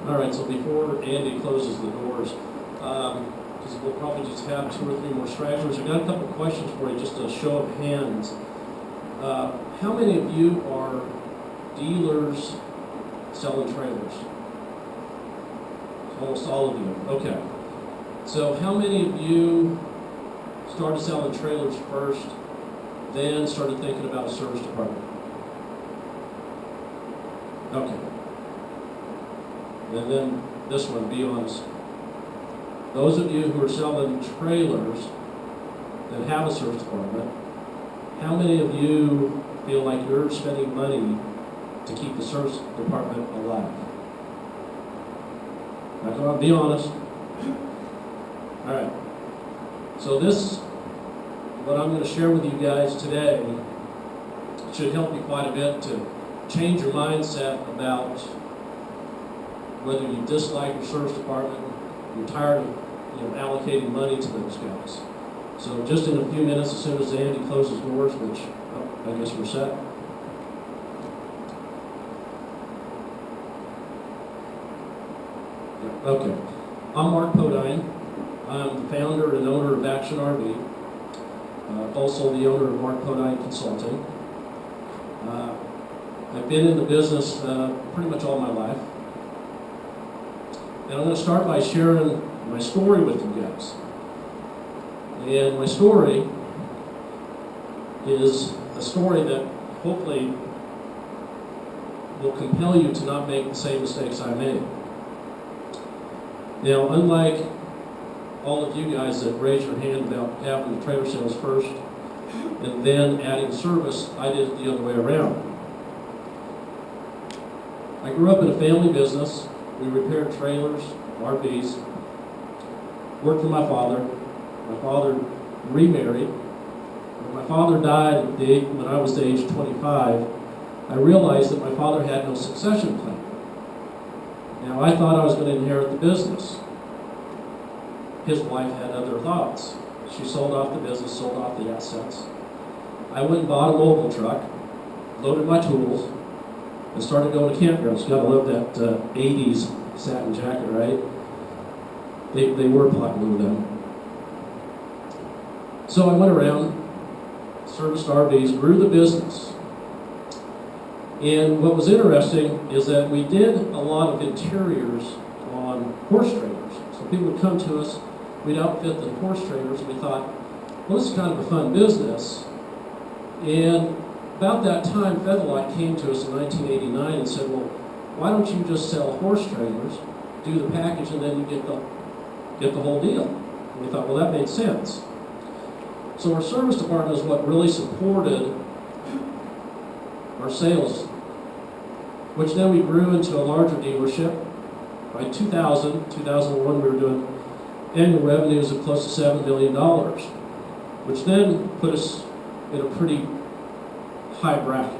All right, so before Andy closes the doors, because we'll probably just have 2 or 3 more stragglers, I got a couple questions for you, just a show of hands. How many of you are dealers selling trailers? Almost all of you. Okay. So how many of you started selling trailers first, then started thinking about a service department? Okay. And then this one, be honest. Those of you who are selling trailers that have a service department, how many of you feel like you're spending money to keep the service department alive? Now, come on, be honest. All right. So this, what I'm going to share with you guys today, should help you quite a bit to change your mindset about whether you dislike your service department, you're tired of allocating money to those guys. So just in a few minutes, as soon as Andy closes doors, which I guess we're set. Okay. I'm Mark Podine. I'm the founder and owner of Action RV. Also the owner of Mark Podine Consulting. I've been in the business pretty much all my life. And I'm going to start by sharing my story with you guys. And my story is a story that hopefully will compel you to not make the same mistakes I made. Now, unlike all of you guys that raised your hand about having the trailer sales first and then adding service, I did it the other way around. I grew up in a family business. We repaired trailers, RVs, worked for my father. My father remarried. When my father died when I was the age of 25, I realized that my father had no succession plan. Now, I thought I was going to inherit the business. His wife had other thoughts. She sold off the business, sold off the assets. I went and bought a mobile truck, loaded my tools, and started going to campgrounds. You gotta love that 80s satin jacket, right? They were popular then. So I went around, serviced RVs, grew the business. And what was interesting is that we did a lot of interiors on horse trailers. So people would come to us, we'd outfit the horse trailers, and we thought, well, this is kind of a fun business. And about that time, Featherlight came to us in 1989 and said, well, why don't you just sell horse trailers, do the package, and then you get the whole deal? And we thought, well, that made sense. So our service department is what really supported our sales, which then we grew into a larger dealership. By 2001, we were doing annual revenues of close to $7 million, which then put us in a pretty high bracket.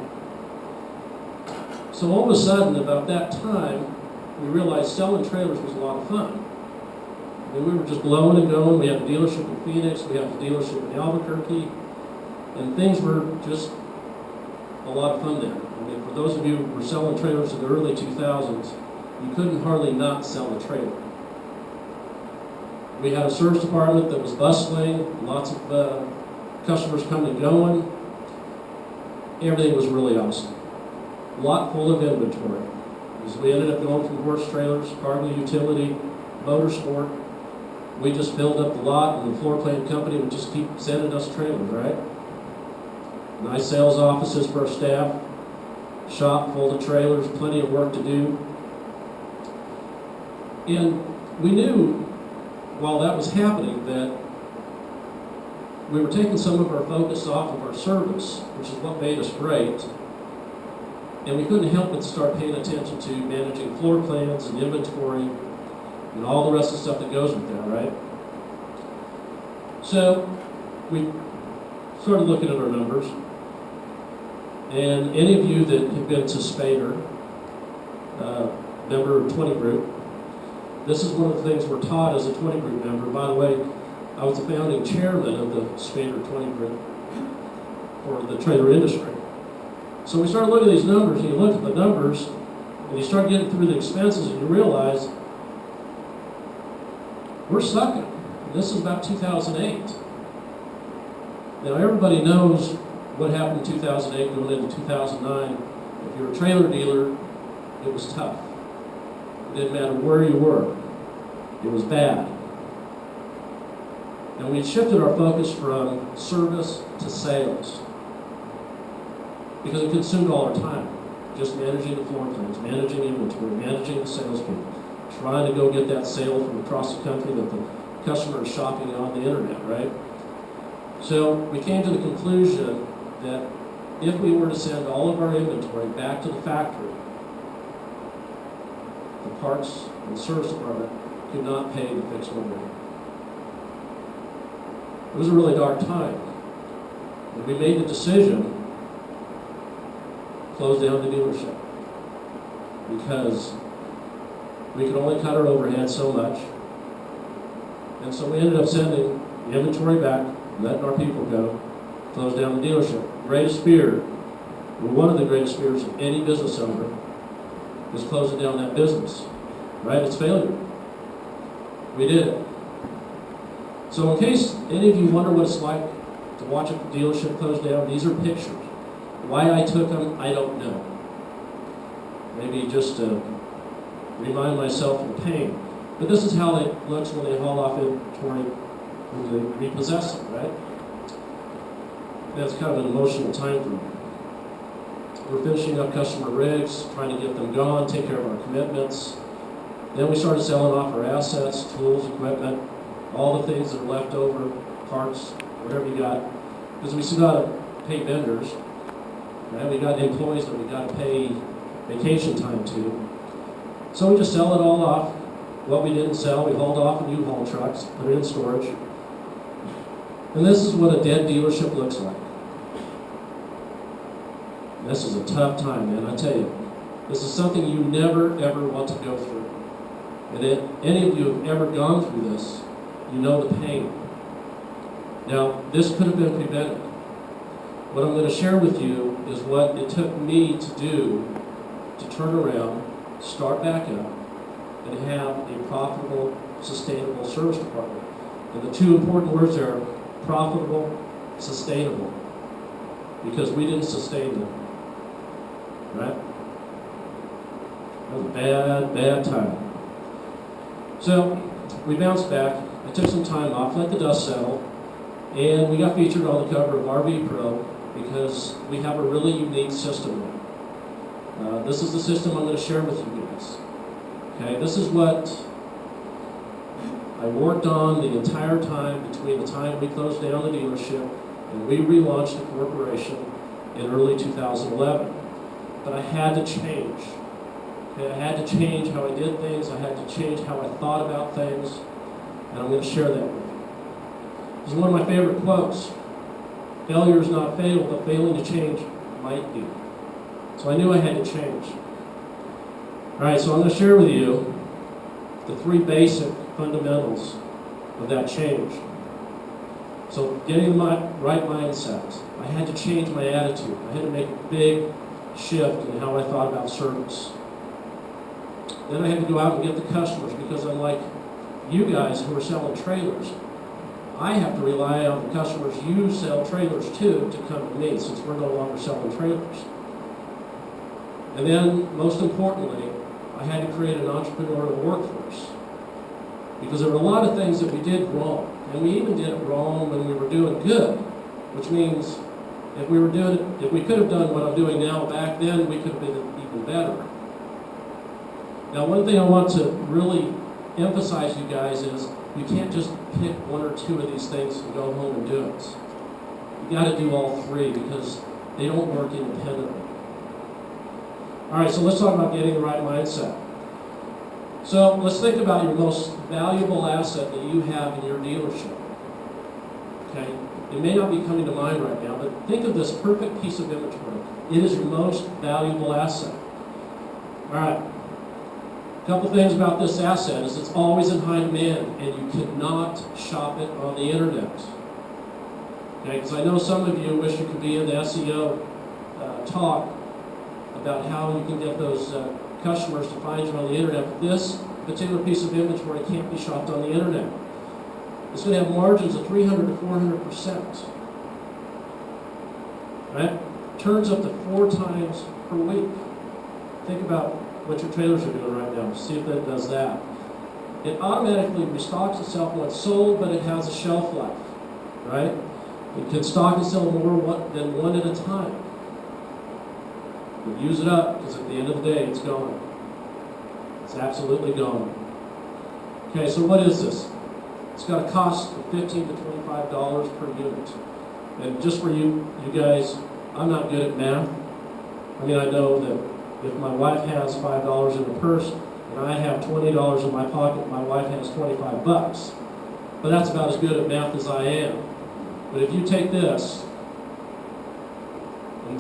So all of a sudden, about that time, we realized selling trailers was a lot of fun. I mean, we were just blowing and going. We had a dealership in Phoenix, we had a dealership in Albuquerque, and things were just a lot of fun there. I mean, for those of you who were selling trailers in the early 2000s, you couldn't hardly not sell a trailer. We had a service department that was bustling, lots of customers coming and going. Everything was really awesome. A lot full of inventory. As we ended up going from horse trailers, cargo utility, motorsport, we just filled up the lot, and the floor plan company would just keep sending us trailers, right? Nice sales offices for our staff, shop full of trailers, plenty of work to do. And we knew while that was happening that we were taking some of our focus off of our service, which is what made us great, and we couldn't help but start paying attention to managing floor plans and inventory and all the rest of the stuff that goes with that, right? So we started looking at our numbers, and any of you that have been to Spader, member of 20 group, this is one of the things we're taught as a 20 group member. By the way, I was the founding chairman of the Spader 20 group for the trailer industry. So we started looking at these numbers, and you look at the numbers, And you start getting through the expenses and you realize we're sucking. This is about 2008. Now everybody knows what happened in 2008 going into 2009. If you're a trailer dealer, it was tough. It didn't matter where you were. It was bad. And we shifted our focus from service to sales because it consumed all our time. Just managing the floor plans, managing inventory, managing the salespeople, trying to go get that sale from across the country that the customer is shopping on the internet, right? So we came to the conclusion that if we were to send all of our inventory back to the factory, the parts and service department could not pay the fixed overhead. It was a really dark time. And we made the decision to close down the dealership because we could only cut our overhead so much. And so we ended up sending the inventory back, letting our people go, close down the dealership. Greatest fear, or one of the greatest fears of any business owner, is closing down that business, right? It's failure. We did it. So in case any of you wonder what it's like to watch a dealership close down, these are pictures. Why I took them, I don't know. Maybe just to remind myself of the pain. But this is how it looks when they haul off inventory, when they repossess it, right? That's kind of an emotional time for me. We're finishing up customer rigs, trying to get them gone, take care of our commitments. Then we started selling off our assets, tools, equipment, all the things that are left over, parts, whatever you got. Because we still got to pay vendors, right? We got employees that we got to pay vacation time to. So we just sell it all off. What we didn't sell, we hauled off in U-Haul trucks, put it in storage. And this is what a dead dealership looks like. This is a tough time, man, I tell you. This is something you never, ever want to go through. And if any of you have ever gone through this, you know the pain. Now, this could have been prevented. What I'm going to share with you is what it took me to do to turn around, start back up, and have a profitable, sustainable service department. And the two important words are profitable, sustainable, because we didn't sustain them, right? That was a bad, bad time. So we bounced back. I took some time off, let the dust settle, and we got featured on the cover of RV Pro because we have a really unique system now. This is the system I'm going to share with you guys. Okay, this is what I worked on the entire time between the time we closed down the dealership and we relaunched the corporation in early 2011. But I had to change. Okay, I had to change how I did things. I had to change how I thought about things. And I'm going to share that with you. This is one of my favorite quotes. Failure is not fatal, but failing to change might be. So I knew I had to change. All right, so I'm going to share with you the three basic fundamentals of that change. So getting the right mindset. I had to change my attitude. I had to make a big shift in how I thought about service. Then I had to go out and get the customers because unlike you guys who are selling trailers, I have to rely on the customers you sell trailers to come to me since we're no longer selling trailers. And then, most importantly, I had to create an entrepreneurial workforce because there were a lot of things that we did wrong. And we even did it wrong when we were doing good, which means if we could have done what I'm doing now back then, we could have been even better. Now, one thing I want to really emphasize, you guys, is you can't just pick one or two of these things and go home and do it. You got to do all three because they don't work independently. All right, so let's talk about getting the right mindset. So let's think about your most valuable asset that you have in your dealership. Okay, it may not be coming to mind right now, but think of this perfect piece of inventory. It is your most valuable asset. All right. A couple things about this asset is it's always in high demand and you cannot shop it on the internet. Okay, because I know some of you wish you could be in the SEO talk, about how you can get those customers to find you on the internet. But this particular piece of inventory can't be shopped on the internet. It's going to have margins of 300 to 400%. Right? Turns up to 4 times per week. Think about what your trailers are doing right now. See if it does that. It automatically restocks itself when it's sold, but it has a shelf life. Right? It can stock and sell more than one at a time. But use it up, because at the end of the day, it's gone. It's absolutely gone. Okay, so what is this? It's got a cost of $15 to $25 per unit. And just for you guys, I'm not good at math. I mean, I know that if my wife has $5 in her purse and I have $20 in my pocket, my wife has 25 bucks. But that's about as good at math as I am. But if you take this, and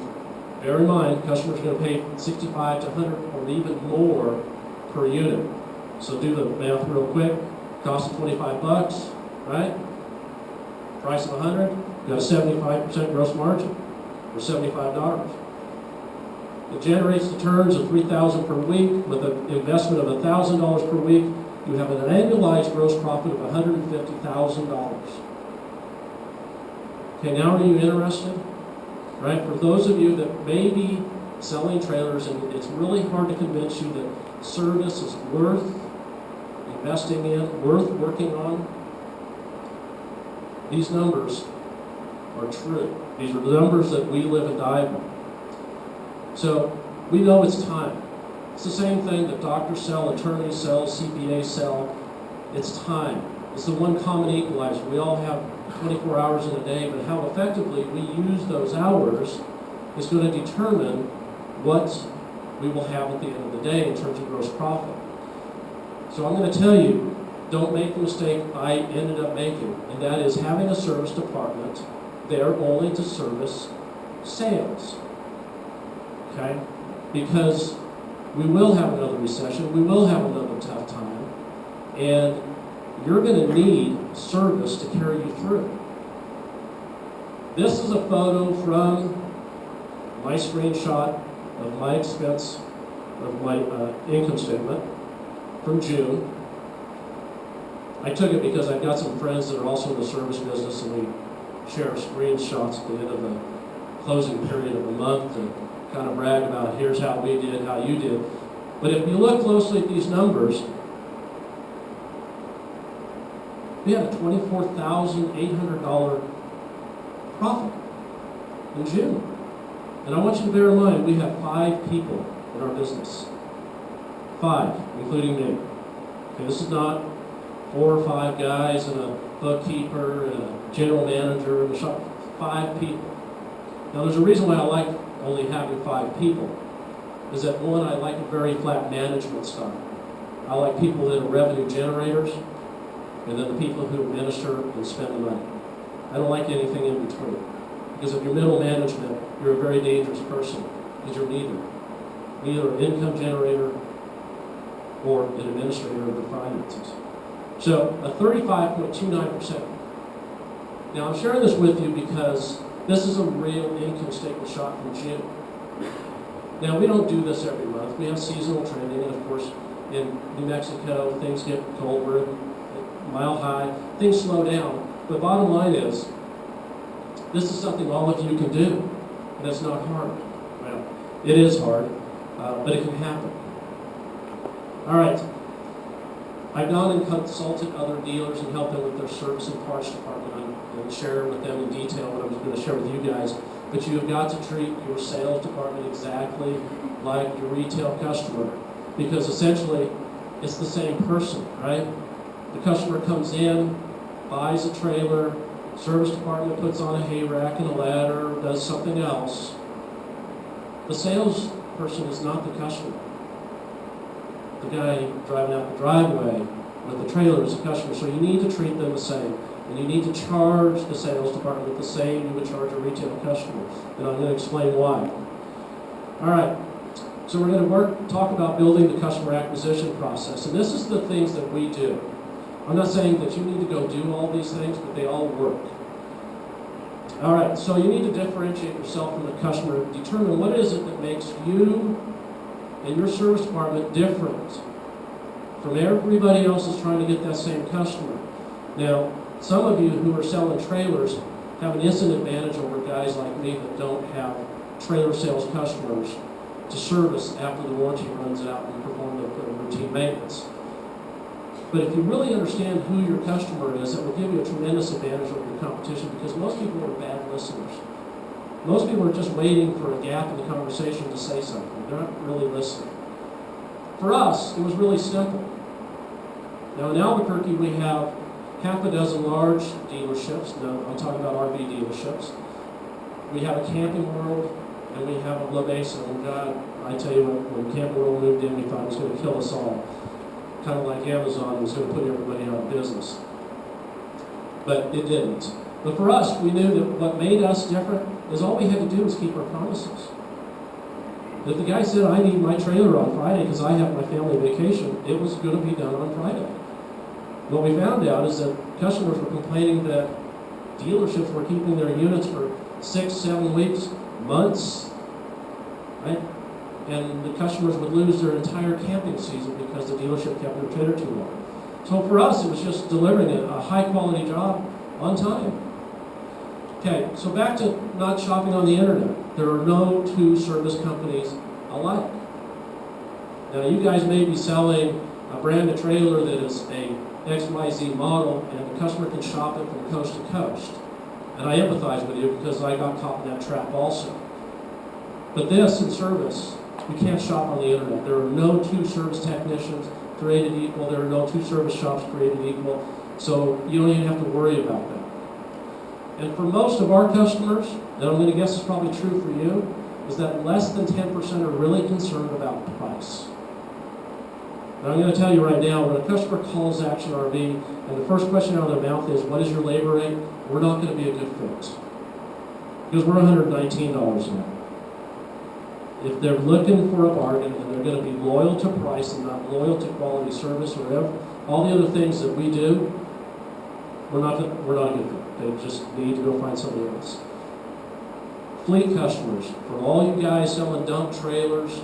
bear in mind, customers are going to pay $65 to $100 or even more per unit. So do the math real quick. Cost of 25 bucks, right? Price of 100, you got a 75% gross margin, or $75. It generates returns of $3,000 per week with an investment of $1,000 per week. You have an annualized gross profit of $150,000. Okay, now are you interested? Right? For those of you that may be selling trailers and it's really hard to convince you that service is worth investing in, worth working on, these numbers are true. These are the numbers that we live and die by. So we know it's time. It's the same thing that doctors sell, attorneys sell, CPAs sell. It's time. It's the one common equalizer. We all have 24 hours in a day, but how effectively we use those hours is going to determine what we will have at the end of the day in terms of gross profit. So I'm going to tell you, don't make the mistake I ended up making, and that is having a service department there only to service sales. Okay? Because we will have another recession, we will have another tough time, and you're going to need service to carry you through. This is a photo from my screenshot of my expense, of my income statement from June. I took it because I've got some friends that are also in the service business, and we share screenshots at the end of the closing period of the month to kind of brag about here's how we did, how you did. But if you look closely at these numbers, we had a $24,800 profit in June. And I want you to bear in mind, we have 5 people in our business. 5, including me. Okay, this is not 4 or 5 guys and a bookkeeper and a general manager in the shop. 5 people. Now there's a reason why I like only having 5 people. Is that one, I like a very flat management style. I like people that are revenue generators, and then the people who administer and spend the money. I don't like anything in between. Because if you're middle management, you're a very dangerous person, because you're neither. Neither an income generator or an administrator of the finances. So a 35.29%. Now I'm sharing this with you because this is a real income statement shot from June. Now we don't do this every month. We have seasonal trending, and of course in New Mexico things get colder, mile high, things slow down. But bottom line is, this is something all of you can do, and it's not hard. Well, it is hard, but it can happen. All right. I've gone and consulted other dealers and helped them with their service and parts department and share with them in detail what I was going to share with you guys. But you have got to treat your sales department exactly like your retail customer, because essentially it's the same person, right? The customer comes in, buys a trailer, service department puts on a hay rack and a ladder, does something else. The sales person is not the customer. The guy driving out the driveway with the trailer is a customer, so you need to treat them the same. And you need to charge the sales department the same you would charge a retail customer. And I'm going to explain why. All right, so we're going to talk about building the customer acquisition process. And this is the things that we do. I'm not saying that you need to go do all these things, but they all work. All right, so you need to differentiate yourself from the customer. Determine what is it that makes you and your service department different from everybody else that's trying to get that same customer. Now, some of you who are selling trailers have an instant advantage over guys like me that don't have trailer sales customers to service after the warranty runs out and perform the routine maintenance. But if you really understand who your customer is, that will give you a tremendous advantage over your competition, because most people are bad listeners. Most people are just waiting for a gap in the conversation to say something. They're not really listening. For us, it was really simple. Now in Albuquerque, we have half a dozen large dealerships. Now I'm talking about RV dealerships. We have a Camping World, and we have a La Mesa. And God, I tell you what, when Camping World moved in, we thought it was going to kill us all. Kind of like Amazon was going to put everybody out of business. But it didn't. But for us, we knew that what made us different is all we had to do was keep our promises. If the guy said, I need my trailer on Friday because I have my family vacation, it was going to be done on Friday. What we found out is that customers were complaining that dealerships were keeping their units for 6, 7 weeks, months, right? And the customers would lose their entire camping season because the dealership kept their trailer too long. So for us, it was just delivering a high-quality job on time. Okay, so back to not shopping on the internet. There are no two service companies alike. Now, you guys may be selling a brand new trailer that is a XYZ model, and the customer can shop it from coast to coast. And I empathize with you because I got caught in that trap also. But this, in service, we can't shop on the internet. There are no two service technicians created equal. There are no two service shops created equal. So you don't even have to worry about that. And for most of our customers, and I'm going to guess it's probably true for you, is that less than 10% are really concerned about price. And I'm going to tell you right now, when a customer calls Action RV, and the first question out of their mouth is, what is your labor rate? We're not going to be a good fit. Because we're $119 an hour. If they're looking for a bargain and they're going to be loyal to price and not loyal to quality service or all the other things that we do, we're not a good fit. They just need to go find somebody else. Fleet customers, for all you guys selling dump trailers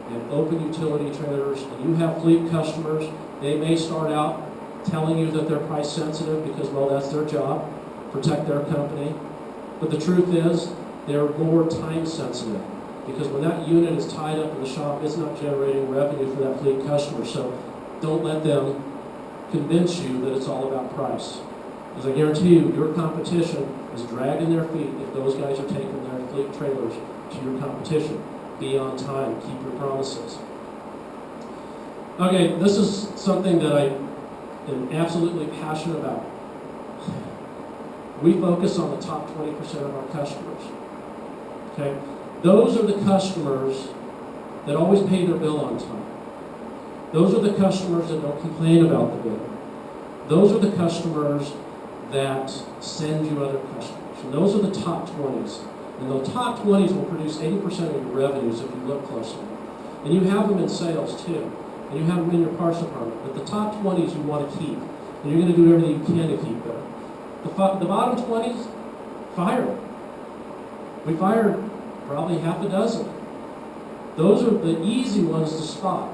and open utility trailers, and you have fleet customers, they may start out telling you that they're price sensitive because, well, that's their job, protect their company. But the truth is, they're more time sensitive, because when that unit is tied up in the shop, it's not generating revenue for that fleet customer. So don't let them convince you that it's all about price. Because I guarantee you, your competition is dragging their feet if those guys are taking their fleet trailers to your competition. Be on time, keep your promises. Okay, this is something that I am absolutely passionate about. We focus on the top 20% of our customers. Okay? Those are the customers that always pay their bill on time. Those are the customers that don't complain about the bill. Those are the customers that send you other customers. And those are the top 20s. And the top 20s will produce 80% of your revenues if you look closely. And you have them in sales too. And you have them in your parts department. But the top 20s you want to keep. And you're going to do everything you can to keep them. The bottom 20s, fire them. We fired probably half a dozen. Those are the easy ones to spot.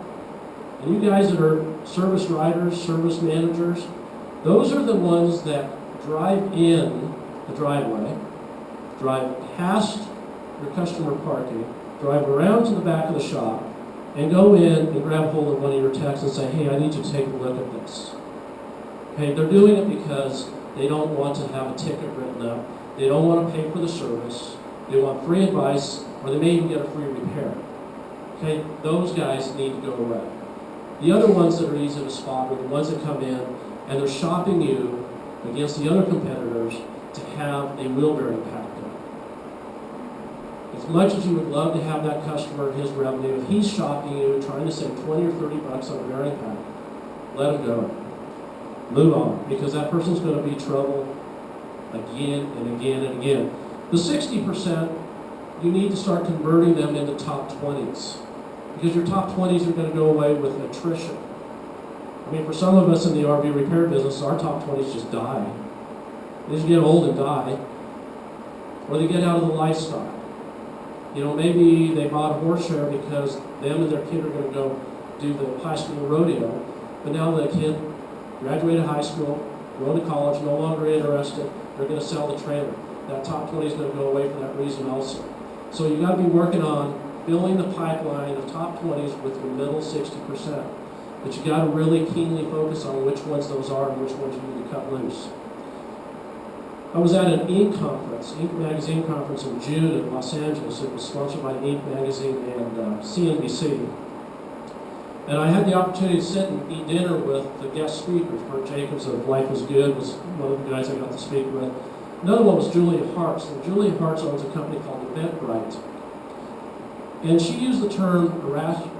And you guys that are service riders, service managers, those are the ones that drive in the driveway, drive past your customer parking, drive around to the back of the shop, and go in and grab hold of one of your techs and say, hey, I need you to take a look at this. Okay, they're doing it because they don't want to have a ticket written up. They don't want to pay for the service. They want free advice, or they may even get a free repair. Okay, those guys need to go away. The other ones that are easy to spot are the ones that come in and they're shopping you against the other competitors to have a wheel bearing packed up. As much as you would love to have that customer, his revenue, if he's shopping you, trying to save 20 or 30 bucks on a bearing pack, let him go. Move on, because that person's going to be trouble again and again and again. The 60%, you need to start converting them into top 20s. Because your top 20s are going to go away with attrition. I mean, for some of us in the RV repair business, our top 20s just die. They just get old and die. or they get out of the lifestyle. You know, maybe they bought a horse trailer because them and their kid are going to go do the high school rodeo, but now the kid graduated high school, going to college, no longer interested, they're going to sell the trailer. That top 20 is going to go away for that reason also. So you got to be working on filling the pipeline of top 20s with your middle 60%. But you got to really keenly focus on which ones those are and which ones you need to cut loose. I was at an Inc. conference, Inc. magazine conference in June in Los Angeles. It was sponsored by Inc. magazine and CNBC. And I had the opportunity to sit and eat dinner with the guest speakers. Bert Jacobs of Life is Good was one of the guys I got to speak with. Another one was Julia Hartz. And Julia Hartz owns a company called Eventbrite. And she used the term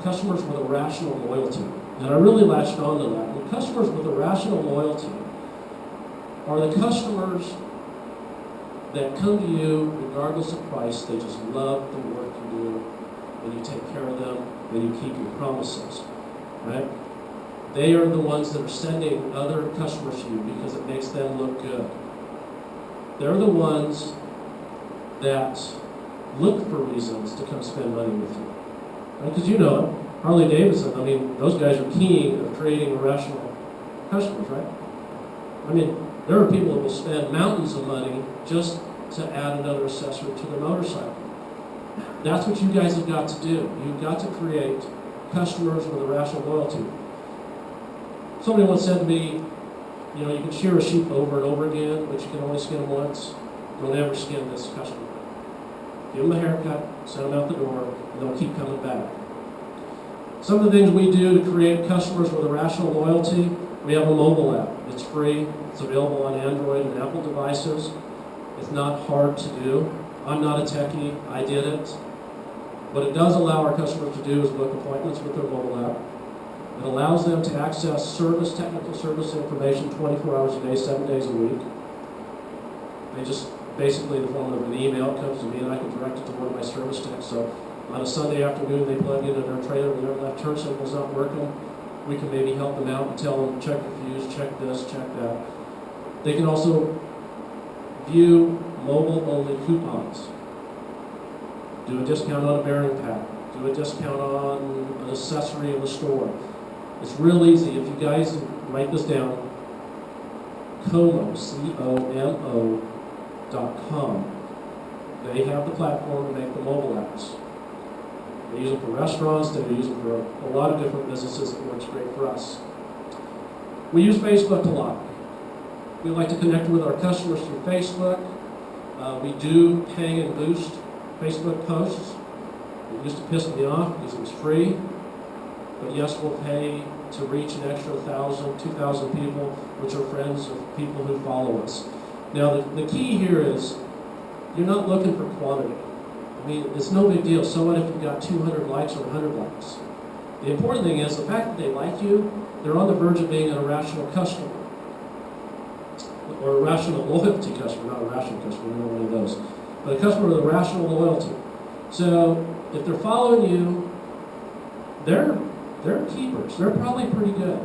customers with irrational loyalty. And I really latched on to that. And customers with irrational loyalty are the customers that come to you regardless of price. They just love the work you do, and you take care of them, and you keep your promises, right? They are the ones that are sending other customers to you because it makes them look good. They're the ones that look for reasons to come spend money with you, right? Because you know it. Harley Davidson, I mean, those guys are king of creating irrational customers, right? I mean, there are people that will spend mountains of money just to add another accessory to their motorcycle. That's what you guys have got to do. You've got to create customers with irrational loyalty. Somebody once said to me, you know, you can shear a sheep over and over again, but you can only skin them once. Don't ever skin this customer. Give them a haircut, send them out the door, and they'll keep coming back. Some of the things we do to create customers with irrational loyalty, we have a mobile app. It's free. It's available on Android and Apple devices. It's not hard to do. I'm not a techie. I did it. What it does allow our customers to do is book appointments with their mobile app. It allows them to access technical service information 24 hours a day, 7 days a week. They just basically, in the form of an email, comes to me and I can direct it to one of my service techs. So on a Sunday afternoon, they plug into their trailer and their left turn signal's not working. We can maybe help them out and tell them, check your fuse, check this, check that. They can also view mobile-only coupons. Do a discount on a bearing pack. Do a discount on an accessory in the store. It's real easy. If you guys write this down, Como, COMO.com. They have the platform to make the mobile apps. They use them for restaurants, they use them for a lot of different businesses. It works great for us. We use Facebook a lot. We like to connect with our customers through Facebook. We do pay and boost Facebook posts. It used to piss me off because it was free. But yes, we'll pay to reach an extra 1,000, 2,000 people, which are friends of people who follow us. Now, the key here is you're not looking for quantity. I mean, it's no big deal. So what if you've got 200 likes or 100 likes? The important thing is the fact that they like you, they're on the verge of being an irrational customer. Or a rational loyalty customer, not a rational customer, we don't want one of those. But a customer with a rational loyalty. So if they're following you, they're keepers. They're probably pretty good.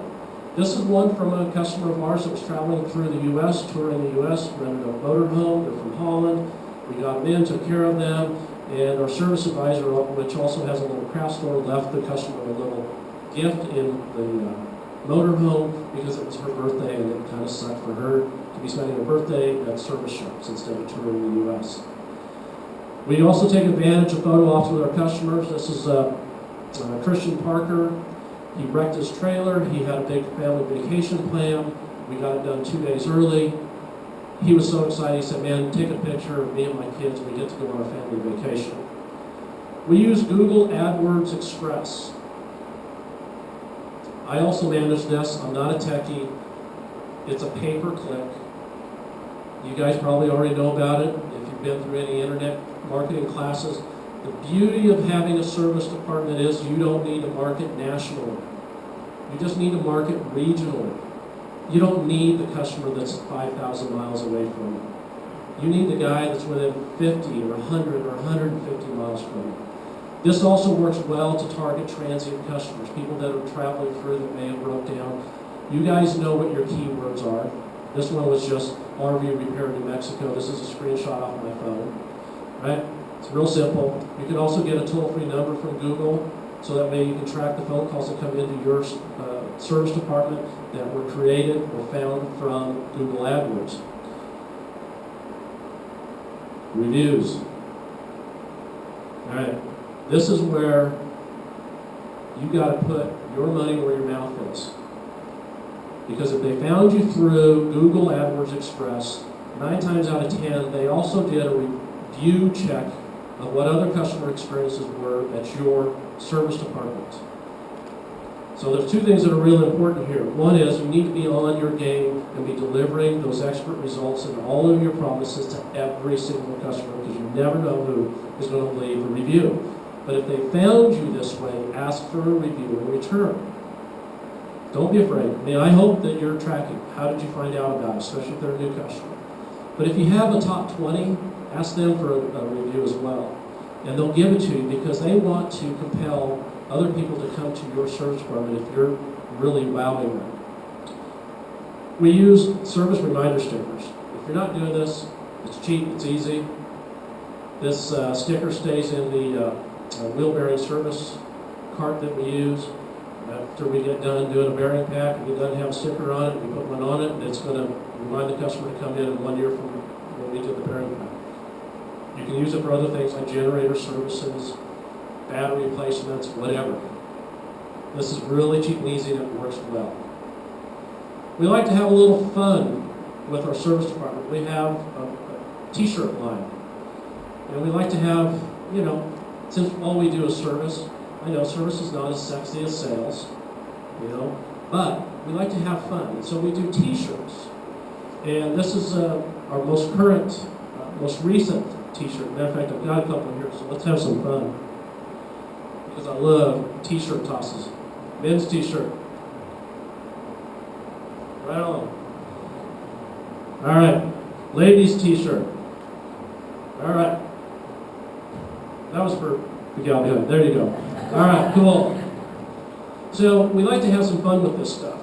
This is one from a customer of ours that was traveling through the U.S., touring the U.S., rented a motorhome. They're from Holland. We got them in, took care of them, and our service advisor, which also has a little craft store, left the customer a little gift in the motorhome because it was her birthday, and it kind of sucked for her to be spending her birthday at service shops instead of touring the U.S. We also take advantage of photo ops with our customers. This is Christian Parker. He wrecked his trailer. He had a big family vacation plan. We got it done 2 days early. He was so excited. He said, man, take a picture of me and my kids. We get to go on our family vacation. We use Google AdWords Express. I also manage this. I'm not a techie. It's a pay-per-click. You guys probably already know about it if you've been through any internet marketing classes. The beauty of having a service department is you don't need to market nationally. You just need to market regionally. You don't need the customer that's 5,000 miles away from you. You need the guy that's within 50 or 100 or 150 miles from you. This also works well to target transient customers, people that are traveling through that may have broke down. You guys know what your keywords are. This one was just RV repair New Mexico. This is a screenshot off my phone. right? It's real simple. You can also get a toll-free number from Google, so that way you can track the phone calls that come into your service department that were created or found from Google AdWords. Reviews. All right, this is where you got to put your money where your mouth is. Because if they found you through Google AdWords Express, 9 times out of 10, they also did a review check of what other customer experiences were at your service department. So there's 2 things that are really important here. One is you need to be on your game and be delivering those expert results and all of your promises to every single customer, because you never know who is going to leave a review. But if they found you this way, ask for a review in return. Don't be afraid. I mean, I hope that you're tracking. How did you find out about it, especially if they're a new customer? But if you have a top 20, ask them for a review as well. And they'll give it to you because they want to compel other people to come to your service department if you're really wowing them. We use service reminder stickers. If you're not doing this, it's cheap, it's easy. This sticker stays in the wheel bearing service cart that we use. After we get done doing a bearing pack, if it doesn't have a sticker on it, we put one on it, and it's going to remind the customer to come in 1 year from when we did the bearing pack. You can use it for other things like generator services, battery replacements, whatever. This is really cheap and easy, and it works well. We like to have a little fun with our service department. We have a t-shirt line. And we like to have, you know, since all we do is service, I know service is not as sexy as sales, you know, but we like to have fun. And so we do t-shirts. And this is our most current, most recent t-shirt. Matter of fact, I've got a couple here, so let's have some fun. Because I love t-shirt tosses. Men's t-shirt. Right on. All right. Ladies t-shirt. All right. That was for the gal behind. There you go. All right, cool. So we like to have some fun with this stuff.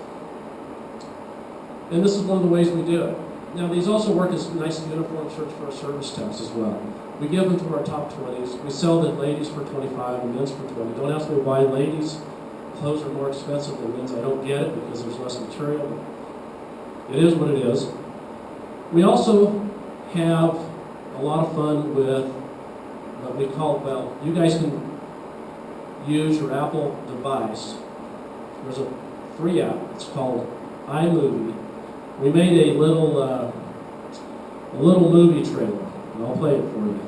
And this is one of the ways we do it. Now, these also work as nice uniform shirts for our service techs as well. We give them to our top 20s. We sell the ladies for $25 and men's for $20. Don't ask me why ladies' clothes are more expensive than men's. I don't get it because there's less material. It is what it is. We also have a lot of fun with what we call, well, you guys can use your Apple device. There's a free app. It's called iMovie. We made a little movie trailer, and I'll play it for you.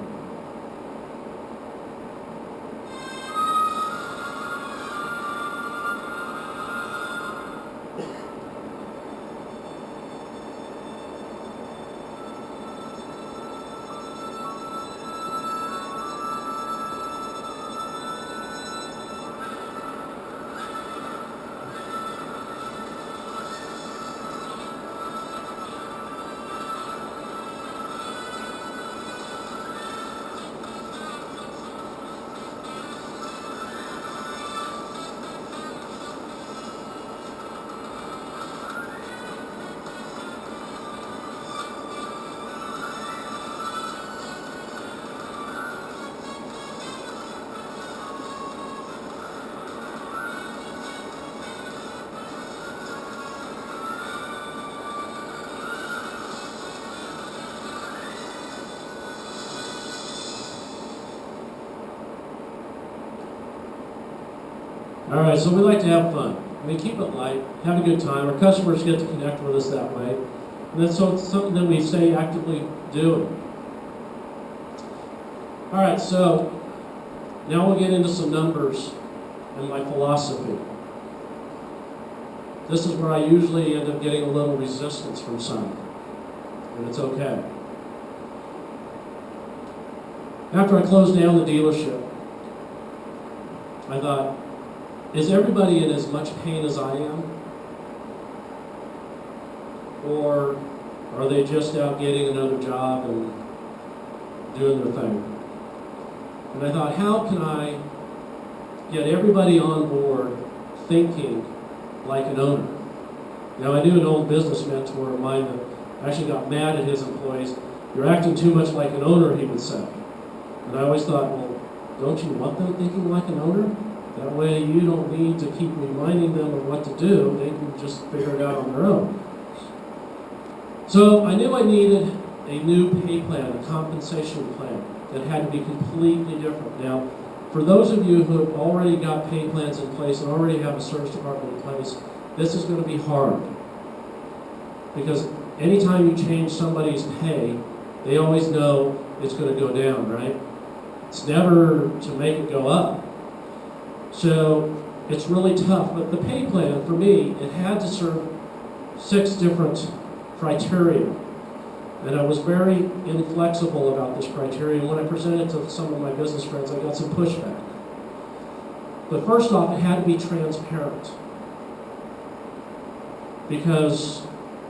All right, so we like to have fun. I mean, keep it light, have a good time. Our customers get to connect with us that way. And that's so it's something that we stay actively doing. All right, so now we'll get into some numbers and my philosophy. This is where I usually end up getting a little resistance from some, and it's okay. After I closed down the dealership, I thought, is everybody in as much pain as I am? Or are they just out getting another job and doing their thing? And I thought, how can I get everybody on board thinking like an owner? Now, I knew an old business mentor of mine that actually got mad at his employees. You're acting too much like an owner, he would say. And I always thought, well, don't you want them thinking like an owner? That way you don't need to keep reminding them of what to do. They can just figure it out on their own. So I knew I needed a new pay plan, a compensation plan that had to be completely different. Now, for those of you who have already got pay plans in place and already have a service department in place, this is going to be hard. Because anytime you change somebody's pay, they always know it's going to go down, right? It's never to make it go up. So it's really tough. But the pay plan, for me, it had to serve 6 different criteria. And I was very inflexible about this criteria. And when I presented to some of my business friends, I got some pushback. But first off, it had to be transparent. Because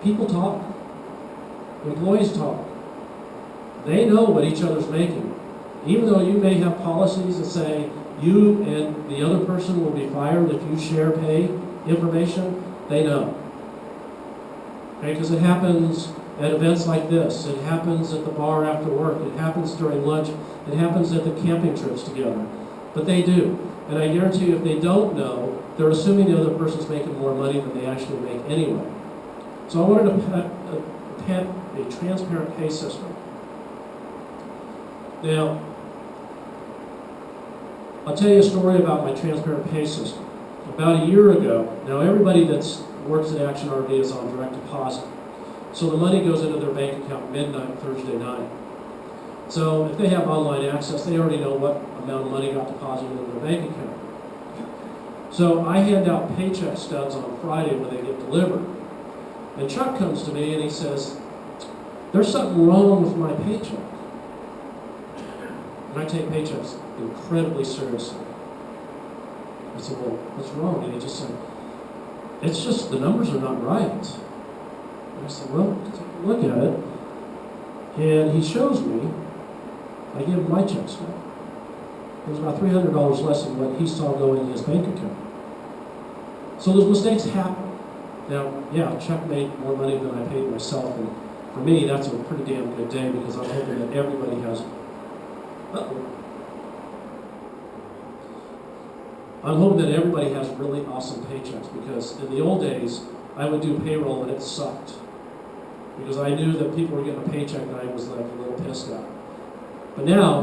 people talk. Employees talk. They know what each other's making. Even though you may have policies that say you and the other person will be fired if you share pay information, they know. Okay, because it happens at events like this. It happens at the bar after work. It happens during lunch. It happens at the camping trips together. But they do. And I guarantee you, if they don't know, they're assuming the other person's making more money than they actually make anyway. So I wanted a transparent pay system. Now, I'll tell you a story about my transparent pay system. About a year ago, now everybody that works at Action RV is on direct deposit. So the money goes into their bank account midnight Thursday night. So if they have online access, they already know what amount of money got deposited into their bank account. So I hand out paycheck stubs on Friday when they get delivered. And Chuck comes to me and he says, "There's something wrong with my paycheck." And I take paychecks incredibly seriously. I said, "Well, what's wrong?" And he just said, "It's just the numbers are not right." And I said, "Well, take a look at it." And he shows me. I give him my check stub. It was about $300 less than what he saw going in his bank account. So those mistakes happen. Now, yeah, Chuck made more money than I paid myself, and for me, that's a pretty damn good day because I'm hoping that everybody has. I'm hoping that everybody has really awesome paychecks because in the old days, I would do payroll and it sucked because I knew that people were getting a paycheck and I was like a little pissed out. But now,